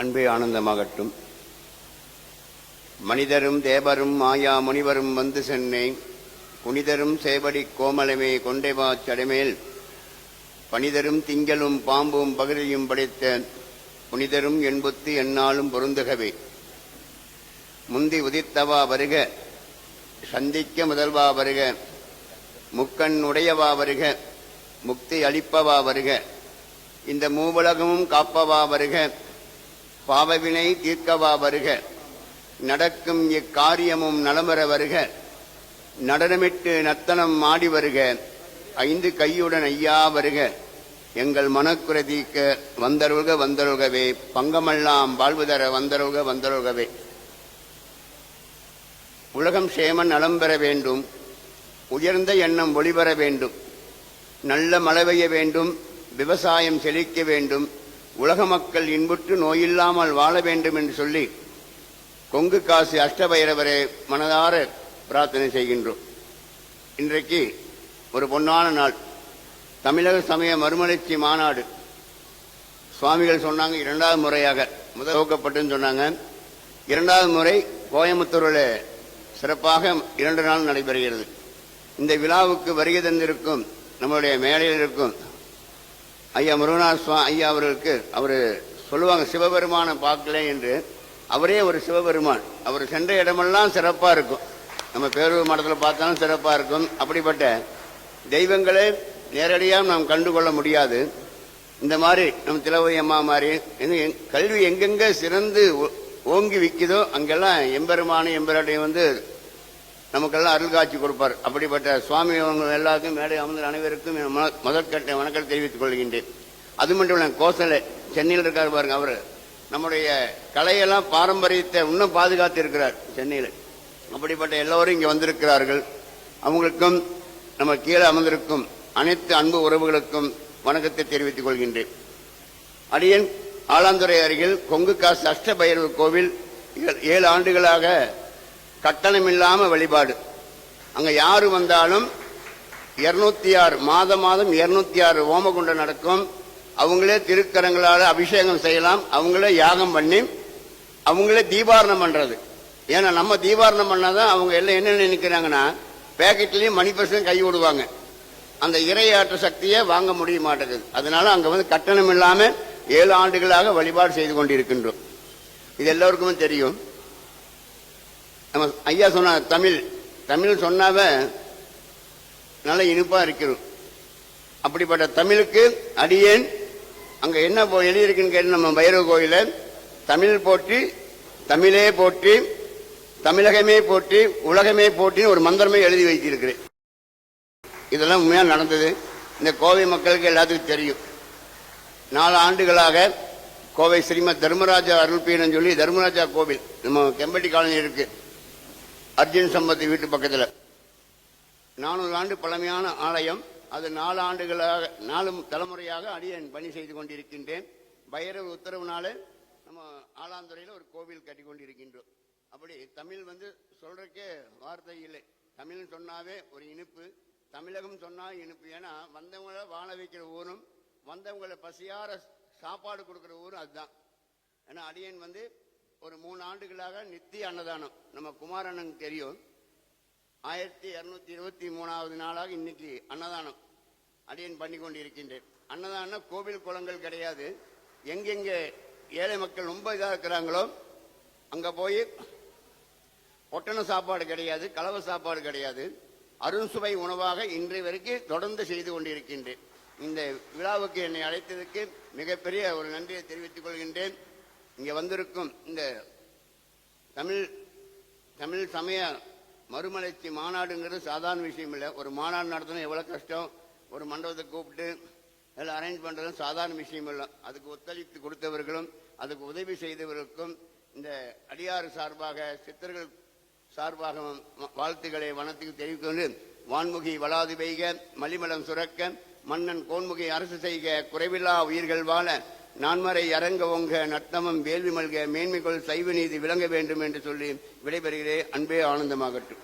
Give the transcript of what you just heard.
அன்பே ஆனந்தமாகட்டும். மனிதரும் தேவரும் மாயா முனிவரும் வந்து சென்னே புனிதரும் சேவடி கோமலமே கொண்டைவா சடைமேல் பனிதரும் திங்களும் பாம்பும் பகிரியும் படைத்த புனிதரும் என்புத்து எந்நாளும் பொருந்துகவே. முந்தி உதித்தவா வருக, சந்திக்க முதல்வா வருக, முக்கண் உடையவா வருக, முக்தி அளிப்பவா வருக, இந்த மூவுலகமும் காப்பவா வருக, பாவவினை தீர்க்கவா வருக, நடக்கும் இக்காரியமும் நலமர வருக, நடனமிட்டு நத்தனம் ஆடி வருக, ஐந்து கையுடன் ஐயா வருக, எங்கள் மனக்குறை தீர்க்க வந்தருள்க வந்தருள்கவே, பங்கமெல்லாம் வாழ்வுதர வந்தருள்க வந்தருள்கவே. உலகம் சேமன் நலம் பெற வேண்டும், உயர்ந்த எண்ணம் ஒளிபெற வேண்டும், நல்ல மழை பெய்ய வேண்டும், விவசாயம் செழிக்க வேண்டும், உலக மக்கள் இன்புற்று நோயில்லாமல் வாழ வேண்டும் என்று சொல்லி கொங்கு காசி அஷ்டபைரவரை மனதார பிரார்த்தனை செய்கின்றோம். இன்றைக்கு ஒரு பொன்னான நாள். தமிழக சமய மறுமலர்ச்சி மாநாடு சுவாமிகள் சொன்னாங்க, இரண்டாவது முறையாக முதல் துவக்கப்பட்டுன்னு சொன்னாங்க. இரண்டாவது முறை கோயம்புத்தூரில் சிறப்பாக 2 நாள் நடைபெறுகிறது. இந்த விழாவுக்கு வருகை தந்திருக்கும் நம்மளுடைய மேடையில் இருக்கும் ஐயா முருகநாத ஐயா அவர்களுக்கு, அவர் சொல்லுவாங்க சிவபெருமான பார்க்கல என்று, அவரே ஒரு சிவபெருமான். அவர் சென்ற இடமெல்லாம் சிறப்பாக இருக்கும். நம்ம பேரூர் மடத்தில் பார்த்தாலும் சிறப்பாக இருக்கும். அப்படிப்பட்ட தெய்வங்களை நேரடியாக நாம் கண்டுகொள்ள முடியாது. இந்த மாதிரி நம்ம திலவதி அம்மா மாதிரி கல்வி எங்கெங்கே சிறந்து ஓங்கி விற்குதோ அங்கெல்லாம் எம்பெருமான எம்பெருமானை வந்து நமக்கெல்லாம் அருள் காட்சி கொடுப்பார். அப்படிப்பட்ட சுவாமி அவங்க எல்லாருக்கும் மேடை அமர்ந்த அனைவருக்கும் முதற்கட்ட வணக்கத்தை தெரிவித்துக் கொள்கின்றேன். அது மட்டும் இல்லை, கோசலை சென்னையில் இருக்கார் பாருங்க, அவர் நம்முடைய கலையெல்லாம் பாரம்பரியத்தை இன்னும் பாதுகாத்து இருக்கிறார் சென்னையில். அப்படிப்பட்ட எல்லோரும் இங்கே வந்திருக்கிறார்கள். அவங்களுக்கும் நம்ம கீழே அமர்ந்திருக்கும் அனைத்து அன்பு உறவுகளுக்கும் வணக்கத்தை தெரிவித்துக் கொள்கின்றேன். அடியன் ஆலாந்துறை அருகில் கொங்கு காசி அஷ்டபைரவர் கோவில் 7 ஆண்டுகளாக கட்டணமில்லாம வழிபாடு. அங்க யாரு வந்தாலும் 206 மாதம் 206 ஓமகுண்டம் நடக்கும். அவங்களே திருக்கரங்களால் அபிஷேகம் செய்யலாம், அவங்களே யாகம் பண்ணி அவங்களே தீபாரணம் பண்றது. ஏன்னா நம்ம தீபாரணம் பண்ணாதான் அவங்க எல்லாம் என்ன நினைக்கிறாங்கன்னா பேக்கெட்லயும் மணி பர்சன்ட் கை விடுவாங்க. அந்த இறையாற்ற சக்தியை வாங்க முடிய மாட்டேங்குது. அதனால அங்க வந்து கட்டணம் இல்லாம 7 ஆண்டுகளாக வழிபாடு செய்து கொண்டிருக்கின்றோம். இது எல்லோருக்குமே தெரியும். நம்ம ஐயா சொன்ன தமிழ் சொன்னாவ நல்ல இனிப்பா இருக்கிறோம். அப்படிப்பட்ட தமிழுக்கு அடியேன் அங்க என்ன எழுதியிருக்குன்னு கேட்டு நம்ம பைரவ கோயில தமிழ் போற்றி, தமிழே போற்றி, தமிழகமே போற்றி, உலகமே போற்றின்னு ஒரு மந்திரமே எழுதி வைத்திருக்கிறேன். இதெல்லாம் உண்மையா நடந்தது. இந்த கோவை மக்களுக்கு எல்லாத்துக்கும் தெரியும். 4 ஆண்டுகளாக கோவை ஸ்ரீமத் தர்மராஜா அருள்பீடம் சொல்லி தர்மராஜா கோவில் நம்ம கெம்பட்டி காலனி இருக்கு, அர்ஜுன் சம்பத்தி வீட்டு பக்கத்தில் 400 ஆண்டு பழமையான ஆலயம். அது 4 ஆண்டுகளாக 4 தலைமுறையாக அடியன் பணி செய்து கொண்டிருக்கின்றேன். பைரவ உத்தரவுனால நம்ம ஆலாந்துறையில் ஒரு கோவில் கட்டி கொண்டிருக்கின்றோம். அப்படி தமிழ் வந்து சொல்றதுக்கே வார்த்தை இல்லை. தமிழ் சொன்னாவே ஒரு இனிப்பு, தமிழகம் சொன்னா இனிப்பு. ஏன்னா வந்தவங்களை வாழ வைக்கிற ஊரும் வந்தவங்களை பசியார சாப்பாடு கொடுக்கிற ஊரும் அதுதான். ஏன்னா அடியன் வந்து ஒரு 3 ஆண்டுகளாக நித்திய அன்னதானம் நம்ம குமாரனுக்கு தெரியும். 1223வது நாளாக இன்னைக்கு அன்னதானம் அடியன் பண்ணி கொண்டு இருக்கின்றேன். அன்னதானம் கோவில் குளங்கள் கிடையாது. எங்கெங்க ஏழை மக்கள் ரொம்ப இதாக இருக்கிறாங்களோ அங்க போய் ஒட்டண சாப்பாடு கிடையாது, கலவை சாப்பாடு கிடையாது, அருண்சுவை உணவாக இன்றைய வரைக்கும் தொடர்ந்து செய்து கொண்டிருக்கின்றேன். இந்த விழாவுக்கு என்னை அழைத்ததற்கு மிகப்பெரிய ஒரு நன்றியை தெரிவித்துக் கொள்கின்றேன். இங்க வந்திருக்கும் இந்த தமிழ் சமய மறுமலர்ச்சி மாநாடுங்கிறது சாதாரண விஷயம் இல்லை. ஒரு மாநாடு நடத்தணும் எவ்வளவு கஷ்டம். ஒரு மண்டபத்தை கூப்பிட்டு எல்லாம் அரேஞ்ச் பண்றதும் சாதாரண விஷயம் இல்லை. அதுக்கு ஒத்துழைப்பு கொடுத்தவர்களும் அதுக்கு உதவி செய்தவர்களுக்கும் இந்த அடியாறு சார்பாக சித்தர்கள் சார்பாக வாழ்த்துக்களை வனத்துக்கு தெரிவித்து, வான்முகி வளாது பெய்க, மலிமலம் சுரக்க, மன்னன் கோன்முகி அரசு செய்க, குறைவில்லா உயிர்கள் வாழ, நான்மறை அரங்க ஒங்க, நத்தமம் வேள்வி மல்க, மேன்மைகள் சைவ நீதி விளங்க வேண்டும் என்று சொல்லி விடைபெறுகிறேன். அன்பே ஆனந்தமாகட்டும்.